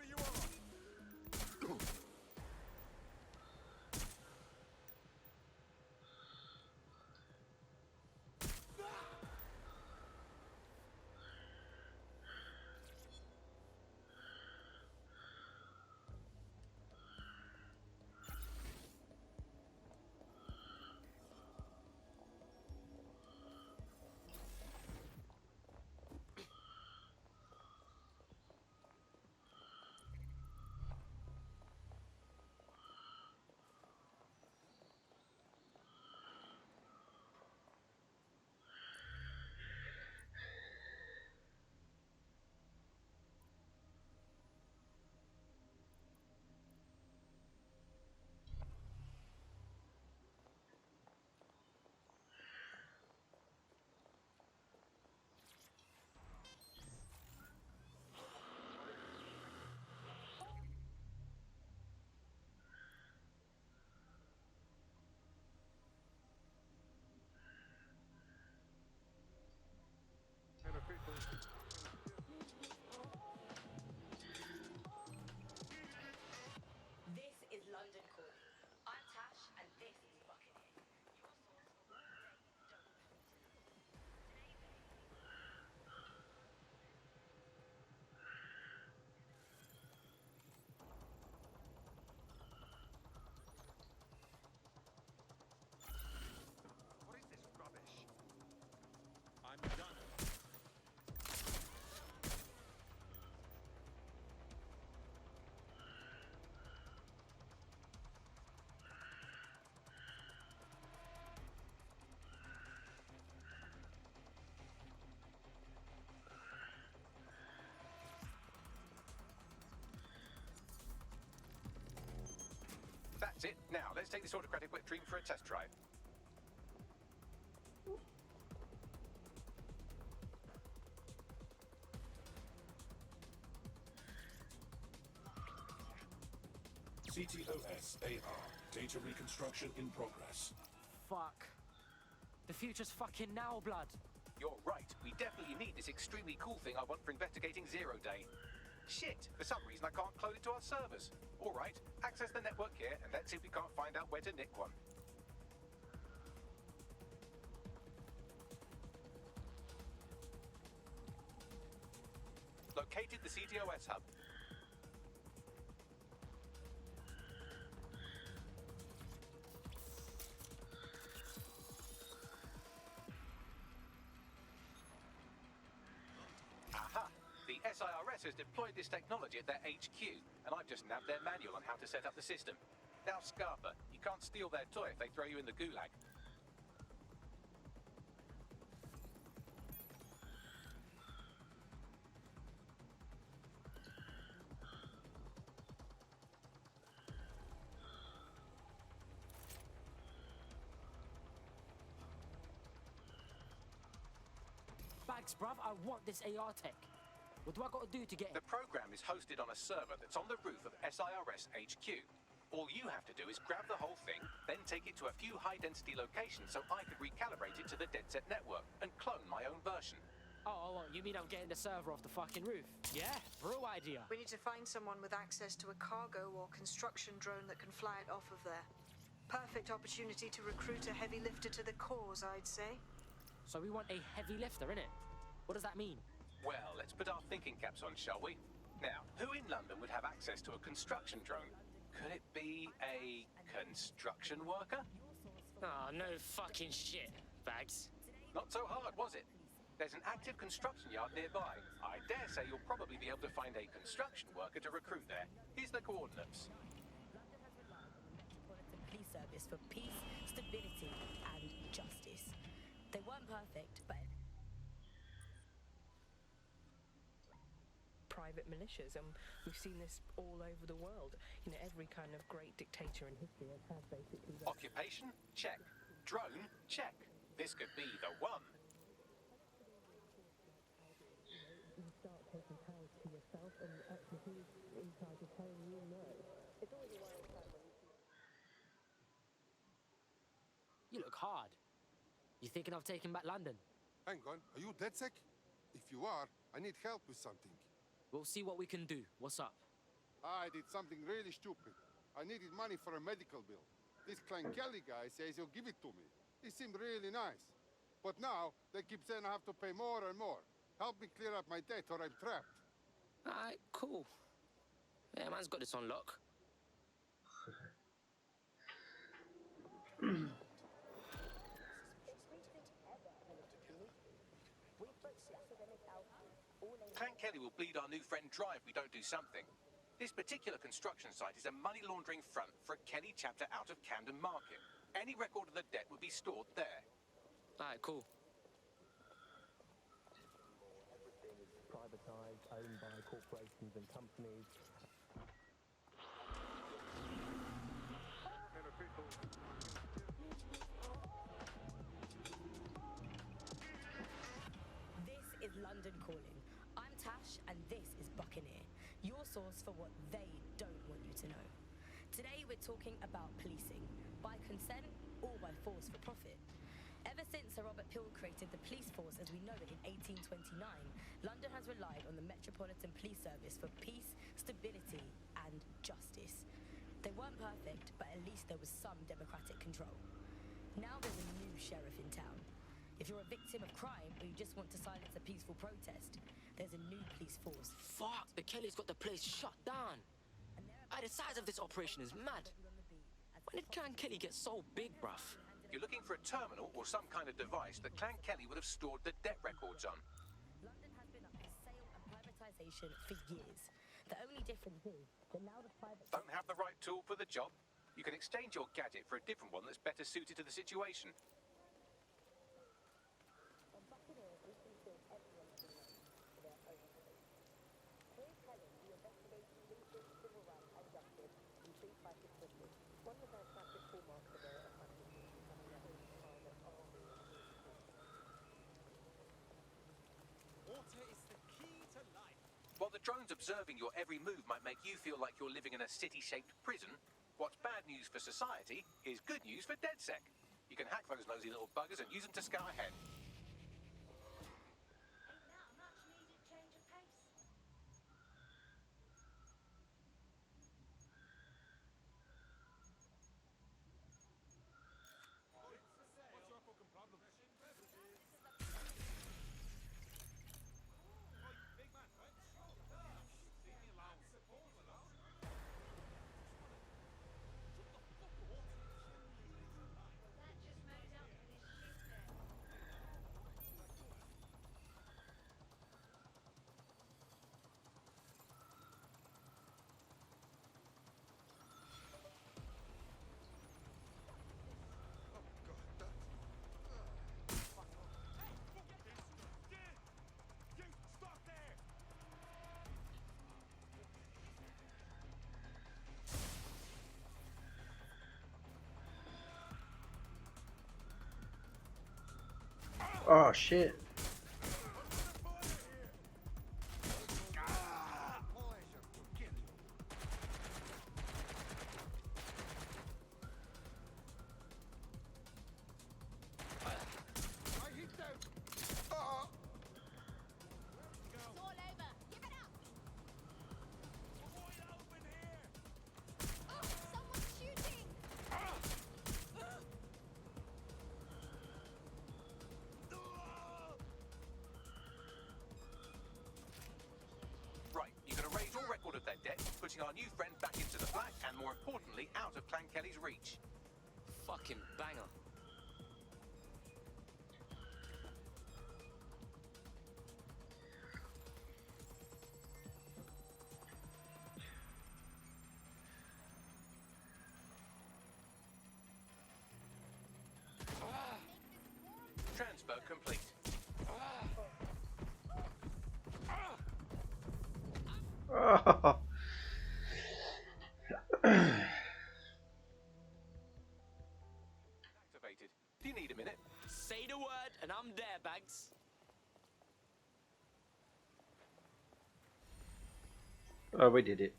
S18: whoever you are.
S19: This is London calling. I'm Tash, and this is Buccaneer. Your source for
S18: What is this rubbish? I'm done.
S3: That's it. Now, let's take this autocratic wet dream for a test drive.
S20: CTOS AR. Data reconstruction in progress.
S15: Fuck. The future's fucking now, blood.
S3: You're right. We definitely need this extremely cool thing I want for investigating Zero Day. Shit, for some reason I can't clone it to our servers. All right, access the network here and let's see if we can't find out where to nick one. Located the CTOS hub. Aha! The SIRS has deployed this technology at their HQ, and I've just nabbed their manual on how to set up the system. Now, Scarpa, you can't steal their toy if they throw you in the gulag.
S15: Bags, bruv, I want this AR tech. What do I gotta do to get it?
S3: The program is hosted on a server that's on the roof of SIRS HQ. All you have to do is grab the whole thing, then take it to a few high-density locations so I could recalibrate it to the DedSec network and clone my own version.
S15: Oh, you mean I'm getting the server off the fucking roof? Yeah, bro idea.
S5: We need to find someone with access to a cargo or construction drone that can fly it off of there. Perfect opportunity to recruit a heavy lifter to the cause, I'd say.
S15: So we want a heavy lifter, innit? What does that mean?
S3: Well, let's put our thinking caps on, shall we? Now, who in London would have access to a construction drone? Could it be a construction worker?
S15: Oh, no fucking shit, Bags.
S3: Not so hard, was it? There's an active construction yard nearby. I dare say you'll probably be able to find a construction worker to recruit there. Here's the coordinates.
S19: Metropolitan Police Service for peace, stability, and justice. They weren't perfect, but private militias, and we've seen this all over the world. You know, every kind of great dictator in history has had basically that.
S3: Occupation? Check. Drone? Check. This could be the one.
S19: You start taking powers to yourself, and actually who's in charge of telling you no. It's always a worrying time when you see.
S15: You look hard. You thinking of taking back London?
S21: Hang on, are you DedSec? If you are, I need help with something.
S15: We'll see what we can do. What's up?
S21: I did something really stupid. I needed money for a medical bill. This Clan Kelly guy says he'll give it to me. He seemed really nice. But now, they keep saying I have to pay more and more. Help me clear up my debt or I'm trapped.
S15: Alright, cool. Yeah, man's got this on lock.
S3: Clan Kelly will bleed our new friend dry if we don't do something. This particular construction site is a money laundering front for a Kelly chapter out of Camden Market. Any record of the debt would be stored there.
S15: Alright, cool.
S22: Everything is privatized, owned by corporations and companies.
S19: This is London Calling. I'm Tash, and this is Buccaneer, your source for what they don't want you to know. Today we're talking about policing, by consent or by force for profit. Ever since Sir Robert Peel created the police force as we know it in 1829, London has relied on the Metropolitan Police Service for peace, stability, and justice. They weren't perfect, but at least there was some democratic control. Now there's a new sheriff in town. If you're a victim of crime or you just want to silence a peaceful protest, there's a new police force.
S15: Fuck, the Kellys got the place shut down. The size of this operation is mad. When did Clan Kelly get so big, bruv?
S3: You're looking for a terminal or some kind of device that Clan Kelly would have stored the debt records on.
S19: London has been up for sale and privatisation for years. The only difference is that now the private...
S3: Don't have the right tool for the job? You can exchange your gadget for a different one that's better suited to the situation. While the drones observing your every move might make you feel like you're living in a city-shaped prison, what's bad news for society is good news for DedSec. You can hack those nosy little buggers and use them to scout ahead.
S1: Oh shit. Putting our new friend back into the black and, more importantly, out of Clan Kelly's reach.
S15: Fucking banger.
S3: Transfer complete.
S1: Oh.
S3: Activated. Do you need a minute?
S15: Say the word and I'm there, Bags.
S1: Oh, we did it.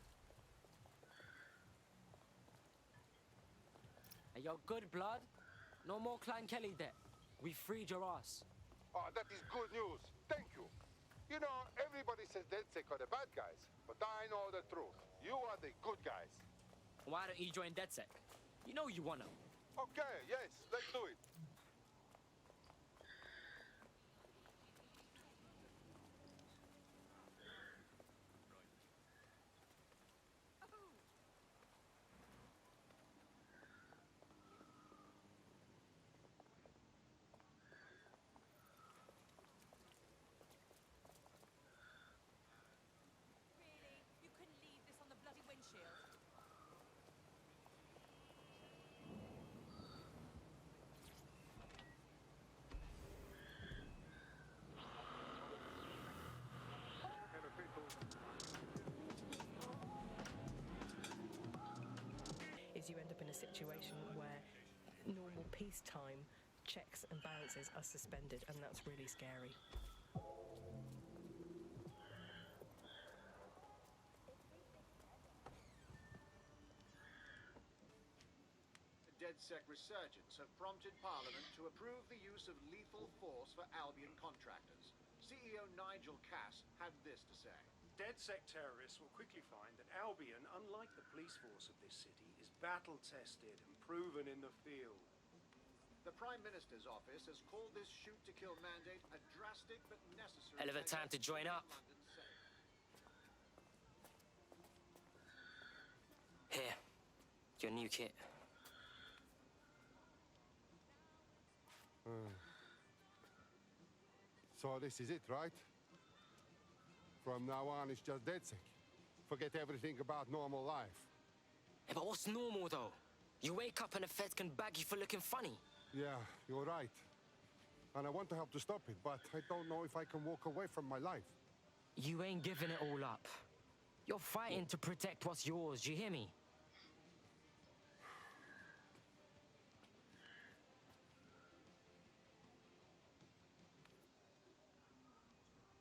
S15: Hey, yo, good blood. No more Clan Kelly debt. We freed your ass.
S21: Oh, that is good news. Thank you. You know, everybody Everybody says DedSec are the bad guys, but I know the truth. You are the good guys.
S2: Why don't you join DedSec? You know you wanna.
S21: Okay, yes, let's do it.
S6: Really? You couldn't leave this on the bloody windshield?
S19: Is you end up in a situation where normal peacetime checks and balances are suspended, and that's really scary.
S8: DedSec resurgence have prompted Parliament to approve the use of lethal force for Albion contractors. CEO Nigel Cass had this to say.
S23: DedSec terrorists will quickly find that Albion, unlike the police force of this city, is battle-tested and proven in the field.
S8: The Prime Minister's office has called this shoot-to-kill mandate a drastic but necessary...
S2: Hell of a time to join up. Here, your new kit.
S21: So this is it, right? From now on, it's just DedSec. Forget everything about normal life.
S2: Yeah, but what's normal, though? You wake up and the feds can bag you for looking funny.
S21: Yeah, you're right. And I want to help to stop it, but I don't know if I can walk away from my life.
S2: You ain't giving it all up. You're fighting to protect what's yours, you hear me?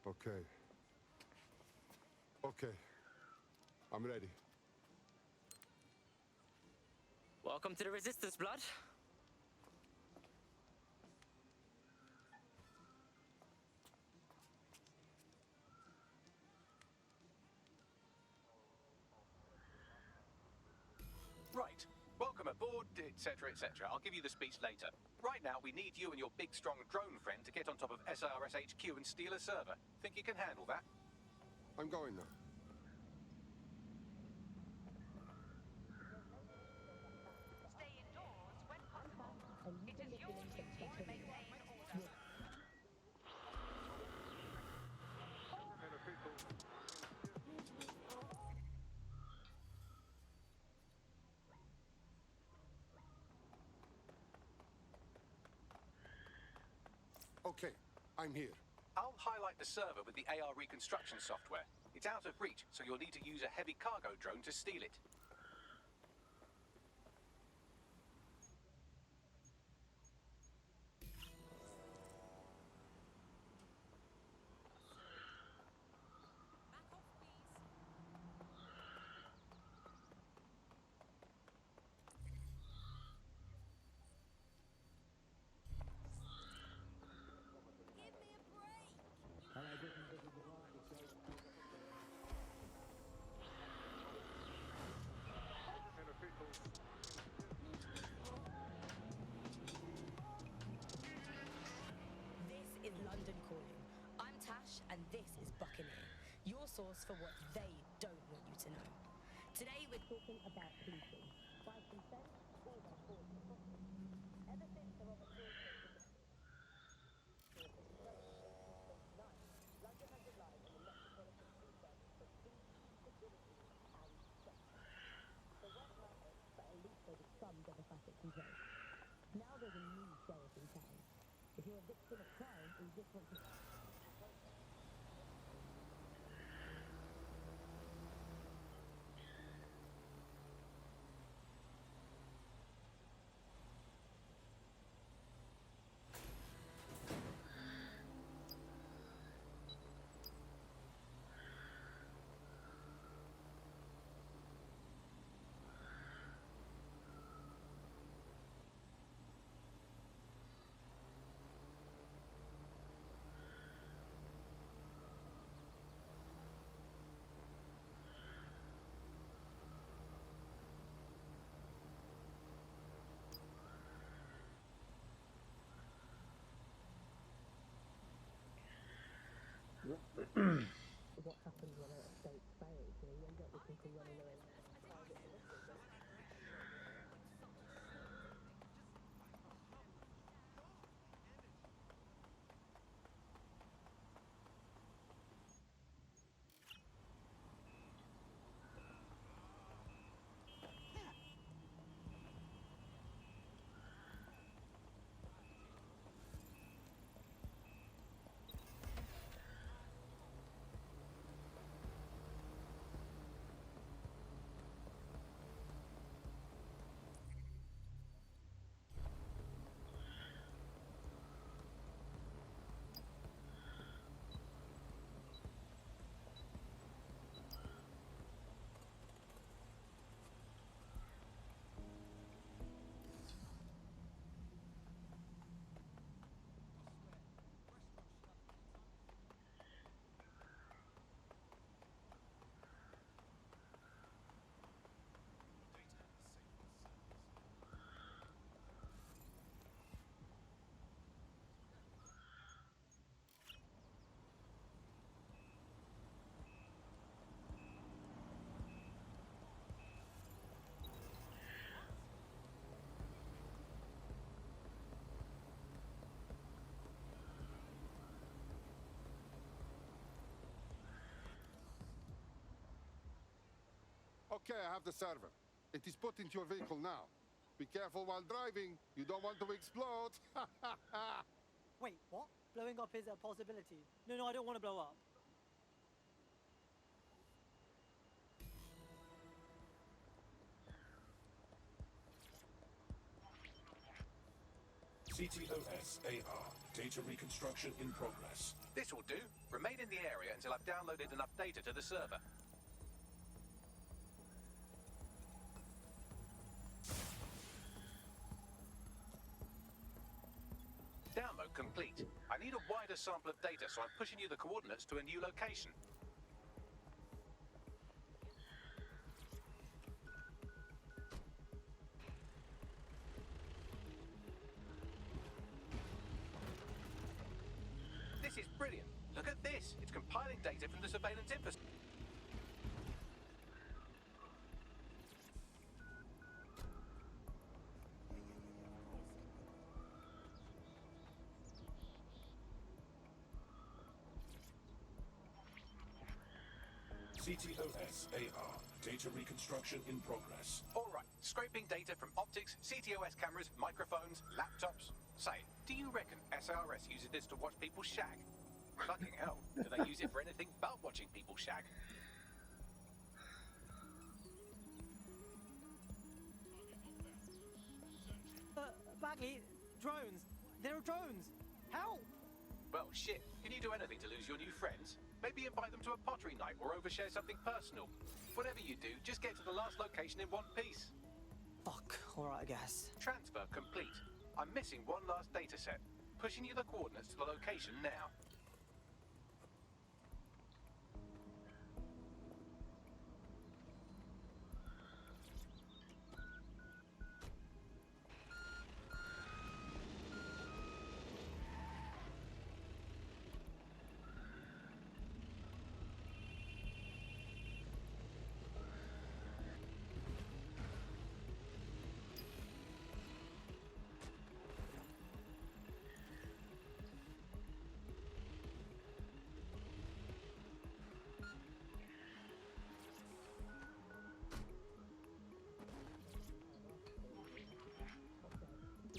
S21: Okay. Okay. I'm ready.
S2: Welcome to the Resistance, blood.
S3: Right. Welcome aboard, etc., etc. I'll give you the speech later. Right now, we need you and your big, strong drone friend to get on top of SRS HQ and steal a server. Think you can handle that?
S21: I'm going now.
S12: Stay indoors when possible. It is your duty to maintain order.
S21: Okay, I'm here.
S3: I'll highlight the server with the AR reconstruction software. It's out of reach, so you'll need to use a heavy cargo drone to steal it.
S19: This is London Calling. I'm Tash, and this is Buccaneer, your source for what they don't want you to know. Today we're talking about policing. By consent or by force. Ever since the Robert George case, London has relied on the Metropolitan Police Service for peace, security, and safety. They weren't perfect, but at least there was some democratic control. Now there's a new sheriff in town. If you're a victim of crime and you just want to...
S22: What happens when a state fails? You know, you end up with people running their own private businesses.
S21: Okay, I have the server. It is put into your vehicle now. Be careful while driving. You don't want to explode.
S16: Wait, what? Blowing up is a possibility. No, I don't want to blow up.
S20: CTOS AR. Data reconstruction in progress.
S3: This will do. Remain in the area until I've downloaded enough data to the server. Download complete. I need a wider sample of data, so I'm pushing you the coordinates to a new location. This is brilliant. Look at this. It's compiling data from the surveillance infrastructure.
S20: CTOS AR. Data reconstruction in progress.
S3: All right. Scraping data from optics, CTOS cameras, microphones, laptops. Say, do you reckon SRS uses this to watch people shag? Fucking hell. Do they use it for anything but watching people shag?
S16: Bagley, drones. There are drones. Help!
S3: Well, shit. Can you do anything to lose your new friends? Maybe invite them to a pottery night or overshare something personal. Whatever you do, just get to the last location in one piece.
S16: Fuck. Alright, I guess.
S3: Transfer complete. I'm missing one last data set. Pushing you the coordinates to the location now.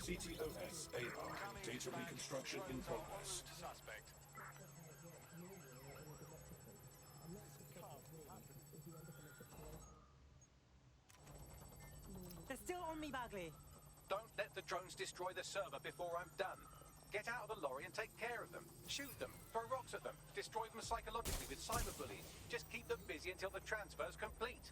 S20: CTOS AR. Data reconstruction in progress.
S3: Suspect.
S16: They're still on me, Bagley.
S3: Don't let the drones destroy the server before I'm done. Get out of the lorry and take care of them. Shoot them, throw rocks at them, destroy them psychologically with cyberbullying. Just keep them busy until the transfer's complete.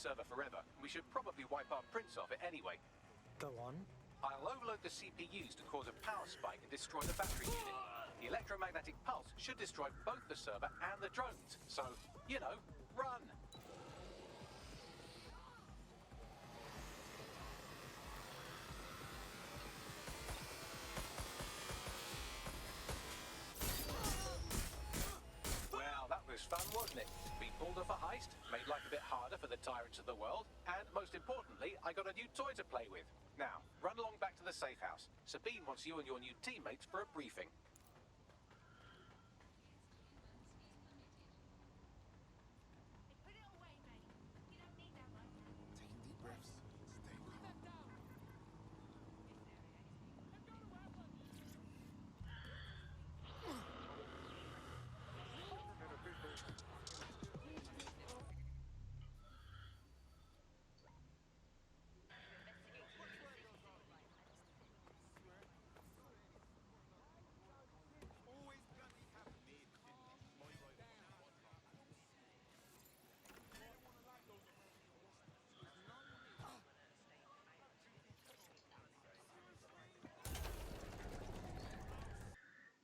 S3: server forever. We should probably wipe our prints off it anyway.
S16: Go on.
S3: I'll overload the CPUs to cause a power spike and destroy the battery unit. The electromagnetic pulse should destroy both the server and the drones. So, you know, run! Well, that was fun, wasn't it? We pulled off a heist, made life a bit harder for the tyrants of the world, and most importantly, I got a new toy to play with. Now, run along back to the safe house. Sabine wants you and your new teammates for a briefing.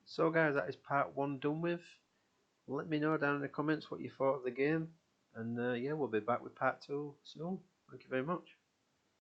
S1: So guys, that is part 1 done with. Let me know down in the comments what you thought of the game, and yeah, we'll be back with part 2 soon. Thank you very much.